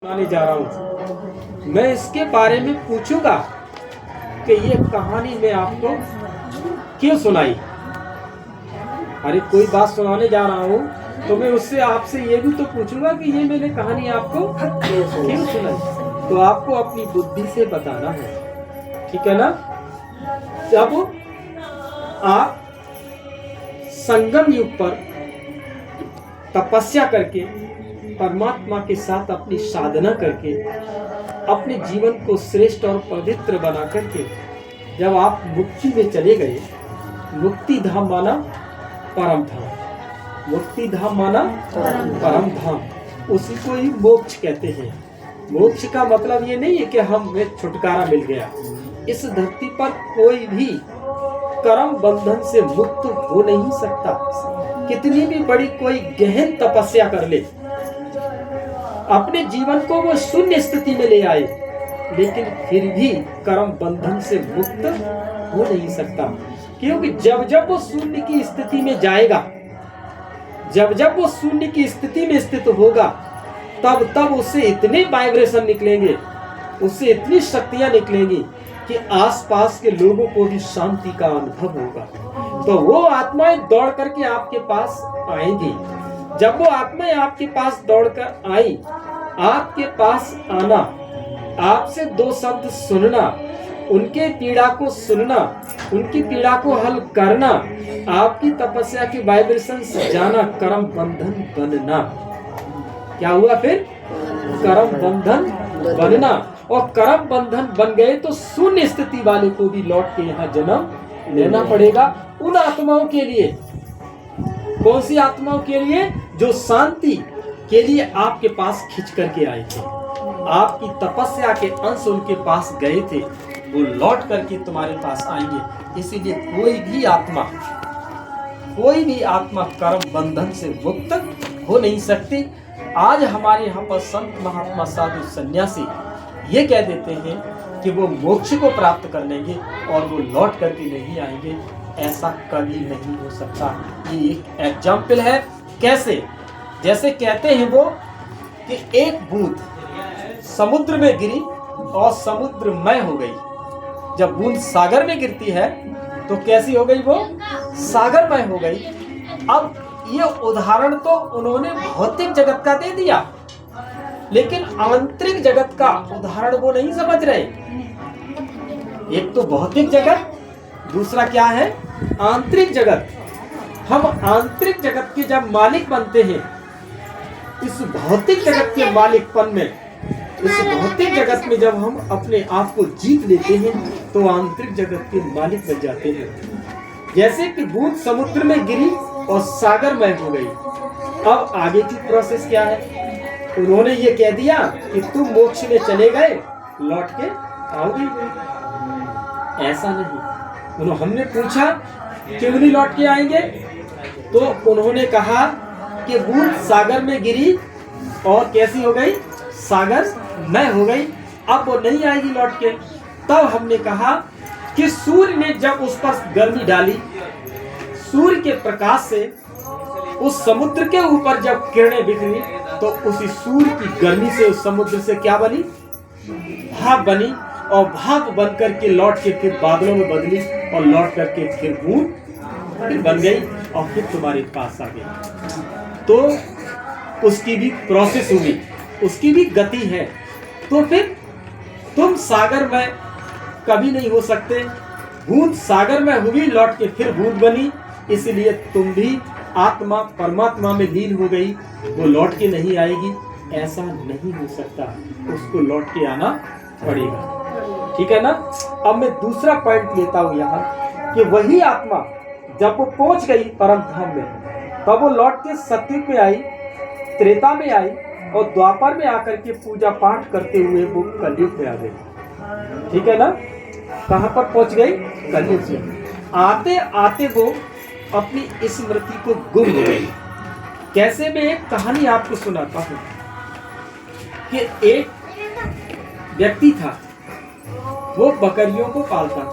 सुनाने जा रहा हूँ। मैं इसके बारे में पूछूंगा कि ये कहानी मैं आपको क्यों सुनाई। अरे कोई बात सुनाने जा रहा हूँ तो मैं उससे आपसे ये भी तो पूछूंगा कि ये मैंने कहानी आपको क्यों सुनाई। तो आपको अपनी बुद्धि से बताना है, ठीक है ना। जब आप संगम युग पर तपस्या करके परमात्मा के साथ अपनी साधना करके अपने जीवन को श्रेष्ठ और पवित्र बना करके जब आप मुक्ति में चले गए, मुक्ति धाम माना परम धाम, मुक्ति धाम माना परम धाम, उसी को ही मोक्ष कहते हैं। मोक्ष का मतलब ये नहीं है कि हमें छुटकारा मिल गया। इस धरती पर कोई भी कर्म बंधन से मुक्त हो नहीं सकता। कितनी भी बड़ी कोई गहन तपस्या कर ले, अपने जीवन को वो शून्य स्थिति में ले आए, लेकिन फिर भी कर्म बंधन से मुक्त हो नहीं सकता। क्योंकि जब जब वो शून्य की स्थिति में जाएगा, जब जब वो शून्य की स्थिति में स्थित होगा, तब तब उससे इतने वाइब्रेशन निकलेंगे, उससे इतनी शक्तियां निकलेंगी कि आसपास के लोगों को भी शांति का अनुभव होगा। तो वो आत्माएं दौड़ करके आपके पास आएंगी। जब वो आत्माएं आपके पास दौड़कर आई, आपके पास आना, आपसे दो शब्द सुनना, उनके पीड़ा को सुनना, उनकी पीड़ा को हल करना, आपकी तपस्या की वाइब्रेशन से जाना, कर्म बंधन बनना। क्या हुआ फिर? कर्म बंधन बनना। और कर्म बंधन बन गए तो शून्य स्थिति वाले को भी लौट के यहाँ जन्म लेना पड़ेगा। उन आत्माओं के लिए, कौन सी आत्माओं के लिए? जो शांति के लिए आपके पास खिंच करके आए थे, आपकी तपस्या के अंश उनके पास गए थे, वो लौट करके तुम्हारे पास आएंगे। इसीलिए कोई भी आत्मा कर्म बंधन से मुक्त हो नहीं सकती। आज हमारे यहाँ पर संत महात्मा साधु सन्यासी ये कह देते हैं कि वो मोक्ष को प्राप्त कर लेंगे और वो लौट करके नहीं आएंगे। ऐसा कभी नहीं हो सकता। ये एक एग्जाम्पल है। कैसे? जैसे कहते हैं वो कि एक बूंद समुद्र में गिरी और समुद्रमय हो गई। जब बूंद सागर में गिरती है तो कैसी हो गई? वो सागरमय हो गई। अब ये उदाहरण तो उन्होंने भौतिक जगत का दे दिया, लेकिन आंतरिक जगत का उदाहरण वो नहीं समझ रहे। एक तो भौतिक जगत, दूसरा क्या है? आंतरिक जगत। हम आंतरिक जगत के जब मालिक बनते हैं, इस भौतिक जगत के मालिकपन में, इस भौतिक जगत में जब हम अपने आप को जीत लेते हैं तो आंतरिक जगत के मालिक बन जाते हैं। जैसे कि बूंद समुद्र में गिरी और सागरमय हो गई। अब आगे की प्रोसेस क्या है? उन्होंने ये कह दिया कि तुम मोक्ष में चले गए, लौट के आओगे। ऐसा नहीं। हमने पूछा क्यों नहीं लौट के आएंगे, तो उन्होंने कहा कि बूंद सागर में गिरी और कैसी हो गई? सागरमय हो गई। अब वो नहीं आएगी लौट के। तब हमने कहा कि सूर्य ने जब उस पर गर्मी डाली, सूर्य के प्रकाश से उस समुद्र के ऊपर जब किरणें बिखरी, तो उसी सूर्य की गर्मी से उस समुद्र से क्या बनी? भाप बनी। और भाप बन करके लौट के फिर बादलों में बदली और लौट करके फिर बूंद फिर बन गई और फिर तुम्हारे पास आ गई। तो उसकी भी प्रोसेस हुई, उसकी भी गति है। तो फिर तुम सागर में कभी नहीं हो सकते। बूंद सागर में हुई, लौट के फिर बूंद बनी। इसलिए तुम भी आत्मा परमात्मा में लीन हो गई, वो लौट के नहीं आएगी। ऐसा नहीं हो सकता, उसको लौट के आना पड़ेगा। ठीक है ना। अब मैं दूसरा पॉइंट लेता हूं यहाँ कि वही आत्मा जब वो पहुंच गई परम धाम में, तब वो लौट के सतयुग में आई, त्रेता में आई और द्वापर में आकर के पूजा पाठ करते हुए वो कलयुग में आ गई। ठीक है ना। कहां पर पहुंच गई? कलयुग में। आते आते वो अपनी स्मृति को गुम हो गई। कैसे? मैं एक कहानी आपको सुनाता हूं कि एक व्यक्ति था, वो बकरियों को पालता था।